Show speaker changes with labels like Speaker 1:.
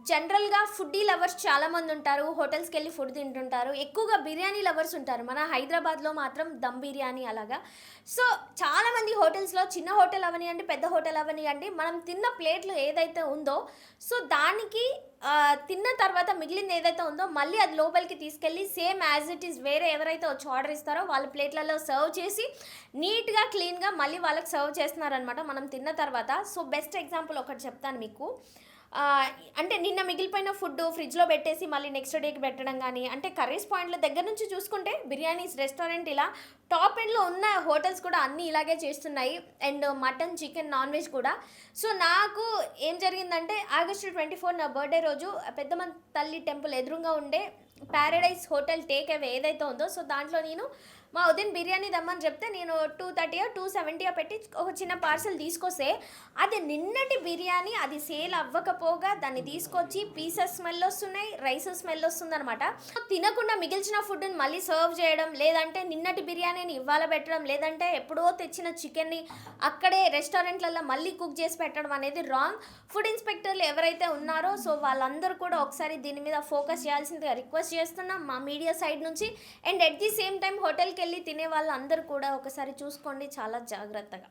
Speaker 1: జనరల్‌గా foodie lovers చాలామంది ఉంటారు. హోటల్స్‌కెళ్ళి ఫుడ్ తింటుంటారు. ఎక్కువగా బిర్యానీ లవర్స్ ఉంటారు. మన హైదరాబాద్‌లో మాత్రం దమ్ బిర్యానీ అలాగా. సో, చాలామంది హోటల్స్‌లో చిన్న హోటల్ అవ్వనియండి, పెద్ద హోటల్ అవ్వనియండి, మనం తిన్న ప్లేట్‌లో ఏదైతే ఉందో, సో, దానికి తిన్న తర్వాత మిగిలింది ఏదైతే ఉందో, మళ్ళీ అది లోపలికి తీసుకెళ్ళి సేమ్ యాజ్ ఇట్ ఈజ్ వేరే ఎవరైతే వచ్చి ఆర్డర్ ఇస్తారో వాళ్ళ ప్లేట్‌లలో సర్వ్ చేసి, నీట్‌గా, క్లీన్‌గా మళ్ళీ వాళ్ళకి సర్వ్ చేస్తున్నారనమాట మనం తిన్న తర్వాత. సో, బెస్ట్ ఎగ్జాంపుల్ ఒకటి చెప్తాను మీకు. ఆహ్, అంటే నిన్న మిగిలిపోయిన ఫుడ్డు ఫ్రిడ్జ్‌లో పెట్టేసి మళ్ళీ నెక్స్ట్ డేకి పెట్టడం గానీ, అంటే కర్రీస్ పాయింట్‌ల దగ్గర నుంచి చూసుకుంటే బిర్యానీస్ రెస్టారెంట్ ఇలా టాప్ ఎండ్‌లో ఉన్న హోటల్స్ కూడా అన్నీ ఇలాగే చేస్తున్నాయి. And mutton, chicken, non veg కూడా. సో, నాకు ఏం జరిగిందంటే ఆగస్టు 24 నా బర్త్‌డే రోజు పెద్దమ్మ తల్లి టెంపుల్ ఎదురుంగా ఉండే పారడైజ్ హోటల్ టేక్ అవే ఏదైతే ఉందో, సో, దాంట్లో నేను మా వదిన బిర్యానీ తెమ్మని చెప్తే నేను 230 270 పెట్టి ఒక చిన్న పార్సెల్ తీసుకొస్తే, అది నిన్నటి బిర్యానీ అది సేల్ అవ్వకపోగా దాన్ని తీసుకొచ్చి పీసెస్ స్మెల్ ఒస్తున్నాయి, రైస్ స్మెల్ ఒస్తుందనమాట. తినకుండా మిగిల్చిన ఫుడ్‌ని మళ్ళీ సర్వ్ చేయడం, లేదంటే నిన్నటి బిర్యానీని ఇవాళ పెట్టడం, లేదంటే ఎప్పుడో తెచ్చిన చికెన్‌ని అక్కడే రెస్టారెంట్‌లల్లో మళ్ళీ కుక్ చేసి పెట్టడం అనేది రాంగ్. ఫుడ్ ఇన్స్‌పెక్టర్లు ఎవరైతే ఉన్నారో సో, వాళ్ళందరూ కూడా ఒకసారి దీని మీద ఫోకస్ చేయాల్సిందిగా రిక్వెస్ట్ చేస్తున్నాం మా మీడియా సైడ్ నుంచి. And at the same time హోటల్‌కెళ్ళి తినే వాళ్ళందరూ కూడా ఒకసారి చూసుకోండి చాలా జాగ్రత్తగా.